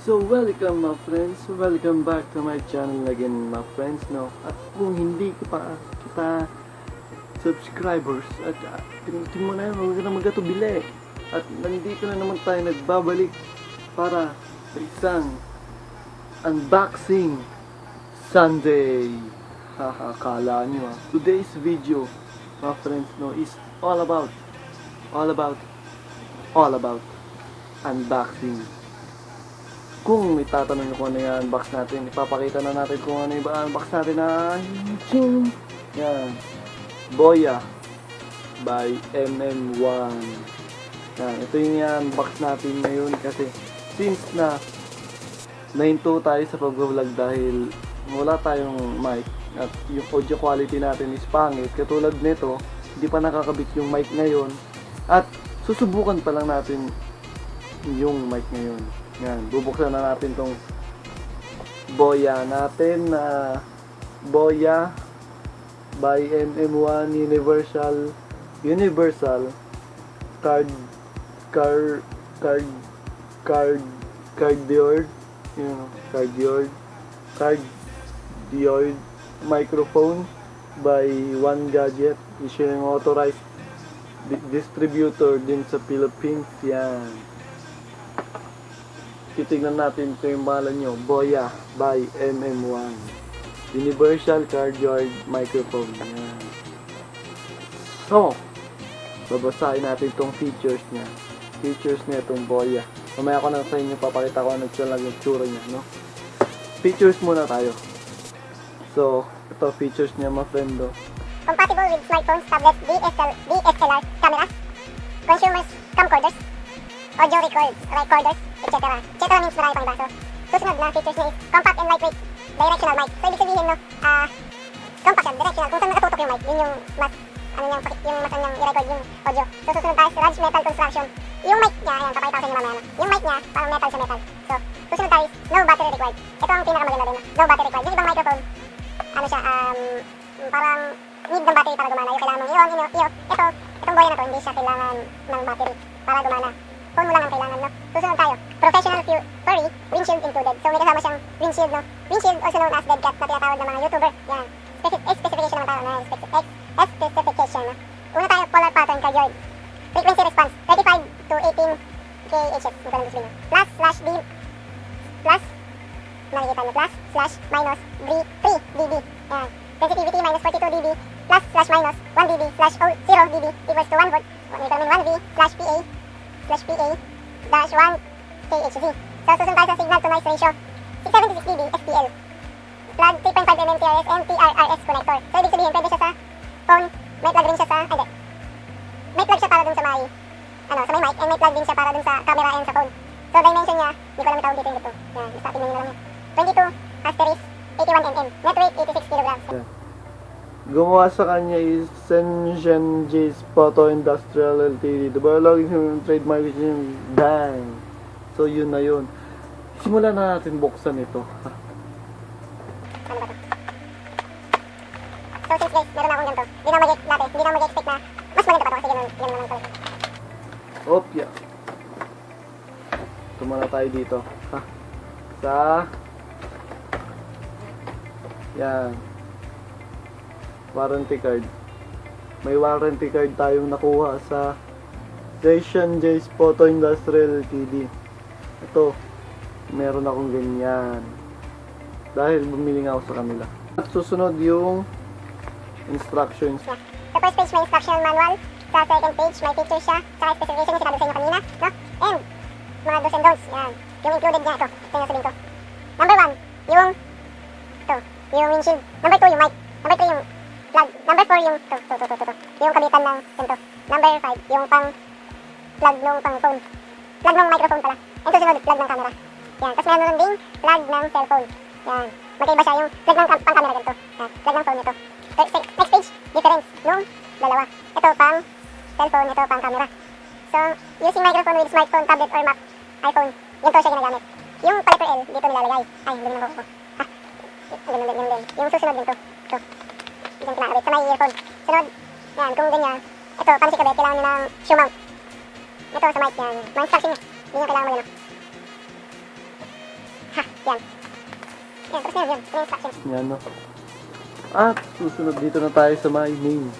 So welcome my friends, welcome back to my channel again my friends, no? At kung hindi ko pa kita subscribers at pinutin mo na yun, huwag ka na magkatubili. At nandito na naman tayo nagbabalik para sa isang unboxing Sunday. Kala nyo Today's video my friends, no, is all about unboxing. Kung may tatanong nyo kung ano yung unbox natin, ipapakita na natin kung ano yung unbox natin na yan, Boya by MM1. Yan, ito yung unbox natin ngayon kasi since na nahinto tayo sa pag-vlog dahil wala tayong mic at yung audio quality natin is pangit. Katulad nito, hindi pa nakakabit yung mic ngayon at susubukan pa lang natin yung mic ngayon. Yan, bubuksan na natin tong Boya natin na Boya by MM1 Universal cardioid microphone by One Gadget. Siya yung authorized distributor din sa Philippines. Yan. Titignan natin ito yung pangalan nyo, Boya by MM1 Universal Cardioid Microphone. Yan. So, babasahin natin itong features niya. Features niya itong Boya. Mamaya ko na sa inyo papakita ko ano lang yung tsura niya, no? Features muna tayo. So, ito features niya, my friend, do. Compatible with smartphones, tablets, DSLR cameras, consumers, camcorders, audio recorders, etc. Etc. means marami pang iba. So, susunod na features niya is compact and lightweight directional mic. So, ibig sabihin, no, compact yan, directional. Kung saan nakatutok yung mic, yun yung mas, i-record yung audio. So, susunod tayo sa large metal construction. Yung mic niya, ayan, papakita ko sa inyo mamaya, no? Yung mic niya, parang metal sa metal. So, susunod tayo is no battery required. Ito ang pinakamaganda din, no? No battery required. Yung ibang microphone, ano siya, parang need ng battery para gumana. Yung kailangan mong i-on, itong Boya na to, hindi siya kailangan ng battery para gumana. Phone mo lang ang kailangan, no? Susunod tayo, professional furry windshield included. So, may kasama siyang windshield, no? Windshield also known as dead cat na tinatawag ng mga YouTuber. Yan. Specification naman tayo, no? Specification, no? Una tayo, polar pattern cardioid. Frequency response, 35 to 18 kHz. Ito lang gusto nyo. Nakikita nyo, +/- 3 dB. Yan. Sensitivity -42 dB, +/- 1 dB, /0 dB equals to 1 volt. 1 V /PA-1 kHz. So, susunod tayo sa signal to noise ratio, 676 dB SPL. Plug 3.5 mm TRS and TRRS connector. So, ibig sabihin, pwede siya sa phone, may plug rin siya sa, may plug siya para dun sa may, sa may mic, and may plug din siya para dun sa camera and sa phone. So, dimension niya, hindi ko alam tawag dito yung ito. Yan, basta tingnan nyo na lang yan. 22 * 81 mm, net weight 86 kilograms. Gumawa sa kanya is Shenzhen J's Photo Industrial Ltd. Dibalog yung trademark yung bang. So yun na yun. Simulan na natin buksan ito. Ano ba to? So since guys, meron akong ganito. Hindi na mag-expect na mas maganda pa to kasi ganun naman pala. Opya. Tumala tayo dito. Yan. Warranty card. May warranty card tayong nakuha sa Shenzhen J's Photo Industrial Ltd. Ito, meron akong ganyan dahil bumili nga ako sa kanila. At susunod yung instructions. Sa first page may instruction manual. Sa second page may picture siya. Saka specification yung sinabi sa inyo kanina, no? And mga do's and don'ts. Yan. Yung included niya ito. Ito yung sabihin ko. Number 1, yung windshield. Number 2, yung mic. Number 3, yung plug. Number 4, yung yung kabitan ng ganito. Number 5, yung pang plug nung pang phone. Plug ng microphone pala. And susunod, plug ng camera. Yan. Tapos meron ding plug ng cellphone. Yan. Magkaiba siya yung plug ng pang camera ganito. Yan. Plug ng phone ito. Next page, difference nung dalawa. Ito pang cellphone, ito pang camera. So, using microphone with smartphone, tablet, or Mac, iPhone, yun to siya ginagamit. Yung letter L, dito nilalagay. Ay, hindi naman ko. Ganun din. Yung susunod din to. Ito. Diyan kinakabit sa may earphone. Sunod, yan, kung ganyan. Ito, para si kabit, kailangan nyo ng shoe mount. Ito sa mic yan. Mga instruction nyo. Hindi nyo kailangan magano. Ha, yan. Yan, tapos na yun, yung instructions. Yan, no? At susunod dito na tayo sa my name.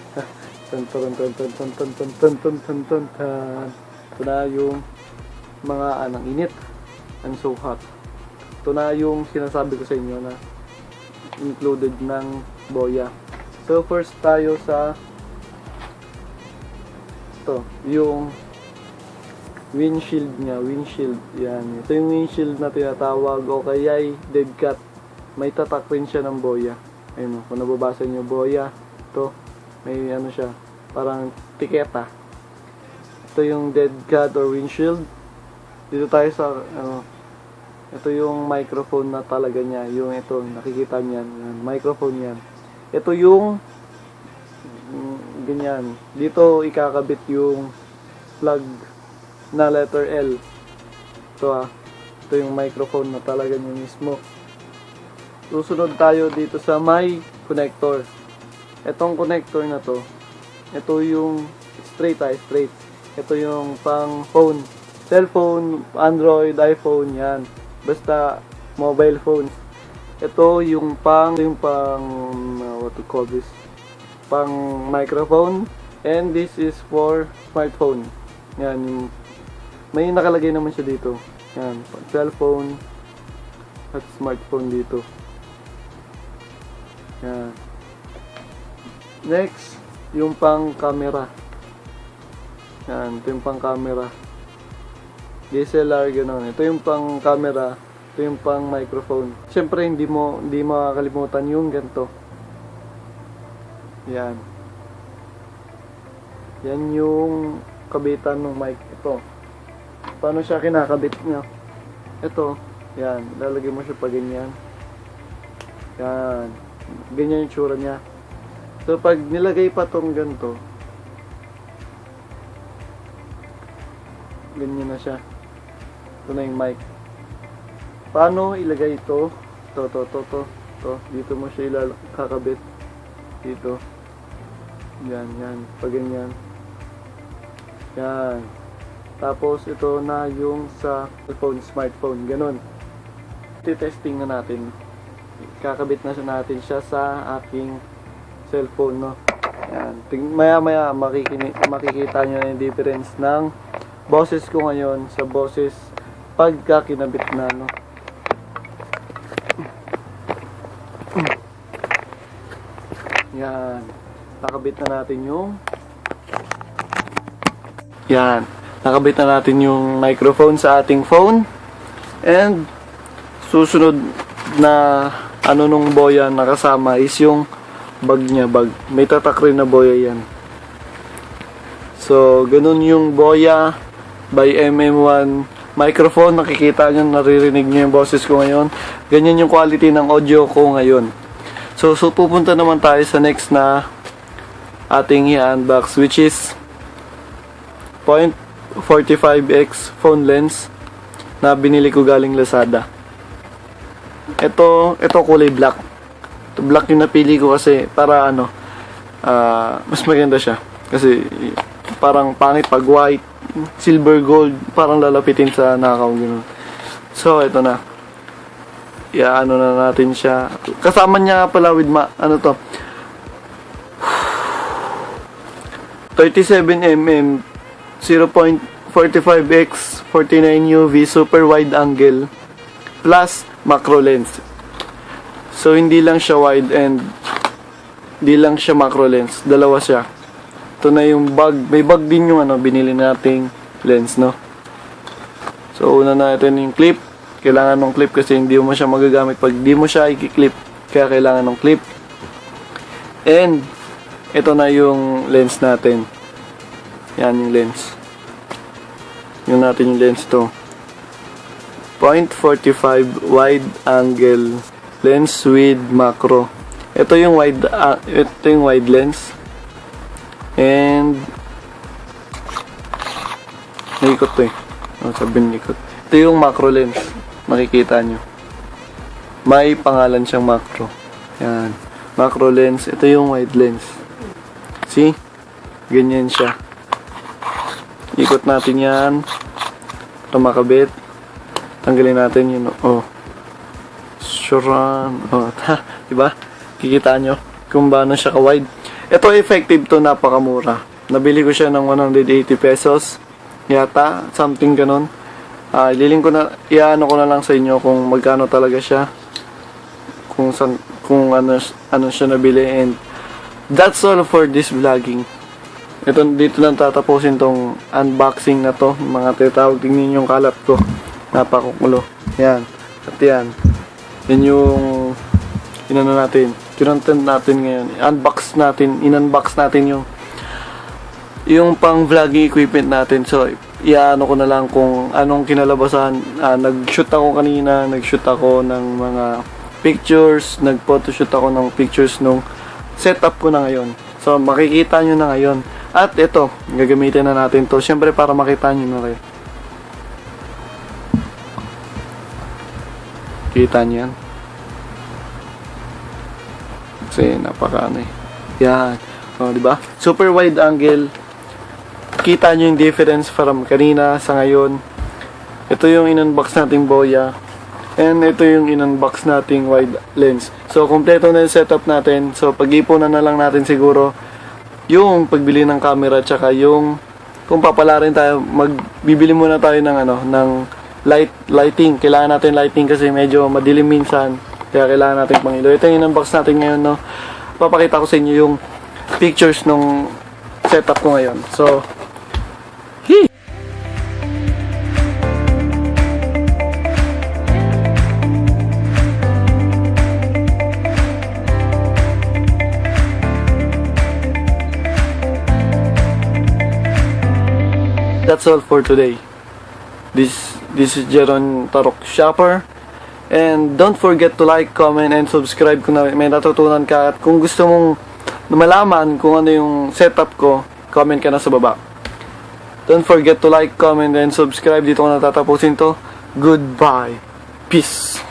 Tan tan tan tan tan tan tan tan tan tan tan tan. Ito na yung mga anang init. I'm so hot. Ito na yung sinasabi ko sa inyo na included ng Boya. So first tayo sa ito, yung windshield niya, windshield. Yan. Ito yung windshield na tinatawag o kaya'y dead cat. May tatak rin siya ng Boya. Ayun, kung nababasa niyo Boya, ito, may ano siya, parang tiketa. Ito yung dead cat or windshield. Dito tayo sa, ito yung microphone na talaga niya. Yung ito, nakikita niyan. Yan, microphone yan. Ito yung, ganyan. Dito ikakabit yung plug na letter L. Ito ito yung microphone na talaga niya mismo. Susunod tayo dito sa my connector. Itong connector na to, ito yung straight. Ito yung pang phone, cellphone, Android, iPhone, yan. Basta mobile phones. Ito yung pang what to call this? Pang microphone, and this is for smartphone. Yan, yung may nakalagay naman siya dito. Yan, cellphone at smartphone dito. Yan. Next, yung pang camera. Yan, ito yung pang camera. DSLR, gano'n. Ito yung pang camera. Ito yung pang microphone. Siyempre, hindi makakalimutan yung ganito. Yan. Yan yung kabitan ng mic. Ito. Paano siya kinakabit niya? Ito. Yan. Lalagay mo siya pa ganyan. Yan. Ganyan yung tsura niya. So, pag nilagay pa tong ganito, ganyan na siya. Ito na yung mic. Paano ilagay ito? To. Dito mo siya kakabit. Dito. Yan. Pag ganyan. Yan. Tapos, ito na yung sa cellphone, smartphone. Ganon. Testing na natin. Kakabit na siya natin siya sa aking cellphone, no? Yan. Maya makikita nyo na yung difference ng boses ko ngayon sa boses pagka kinabit na, no? Yan. Nakabit na natin yung nakabit na natin yung microphone sa ating phone. And susunod na nung Boya na kasama is yung bag niya, may tatak rin na Boya yan. So ganun yung Boya by MM1 microphone. Nakikita nyo, naririnig nyo yung boses ko ngayon. Ganyan yung quality ng audio ko ngayon. So pupunta naman tayo sa next na ating i-unbox, which is 0.45x phone lens na binili ko galing Lazada. Ito kulay black. Ito black yung napili ko kasi para mas maganda siya. Kasi parang pangit pag white, silver, gold, parang lalapitin sa nakaw, gano'n. So ito na. Na natin siya. Kasama niya pala with 37mm 0.45x 49 UV super wide angle plus macro lens. So hindi lang siya wide and hindi lang siya macro lens, dalawa siya. Ito na yung bag, may bag din yung binili nating lens, no? So una natin yung clip. Kailangan ng clip kasi hindi mo siya magagamit pag di mo siya i-clip, kaya kailangan ng clip. And ito na yung lens natin. Yan yung lens. Yung natin yung lens to. 0.45 wide angle lens with macro. Ito yung wide lens. And naikot to sabihin ikot. Ito yung macro lens. Makikita nyo. May pangalan siyang macro. Yan. Macro lens. Ito yung wide lens. See? Ganyan siya. Ikot natin yan. Ito makabit. Tanggalin natin yun. Jerone. Oh, diba? Kikita nyo kung paano siya ka-wide. Ito effective to, napakamura. Nabili ko siya ng 180 pesos. Yata, something ganon. Ililing ko na, iano ko na lang sa inyo kung magkano talaga siya. Kung ano siya nabili. And that's all for this vlogging. Dito lang tatapusin tong unboxing na to. Mga tinatawag, tingnan yung kalat ko. Napakukulo. Yan. At yan. Yan yung inano natin. Kinontent natin ngayon. In-unbox natin yung pang vlogging equipment natin. So, iano ko na lang kung anong kinalabasan. Nag-shoot ako kanina. Nag-shoot ako ng mga pictures. Nag-photoshoot ako ng pictures nung setup ko na ngayon. So, makikita nyo na ngayon. At ito, gagamitin na natin to. Siyempre, para makita nyo na rin. Kita nyo yan? Kasi napakaano eh. Yan. O, diba? Super wide angle. Kita nyo yung difference from kanina sa ngayon. Ito yung in-unbox nating Boya. And ito yung in-unbox nating wide lens. So, kompleto na yung setup natin. So, pag-ipunan na lang natin siguro yung pagbili ng camera. Tsaka yung kung papalarin tayo, magbibili muna tayo ng ng lighting. Kailangan natin lighting kasi medyo madilim minsan. Kaya kailangan natin pangilo. Ito yung in-unbox natin ngayon, no. Papakita ko sa inyo yung pictures nung setup ko ngayon. So, that's all for today. This is Jerone Taruc Shopper. And don't forget to like, comment, and subscribe kung may natutunan ka. At kung gusto mong malaman kung ano yung setup ko, comment ka na sa baba. Don't forget to like, comment, and subscribe. Dito ko natatapusin to. Goodbye. Peace.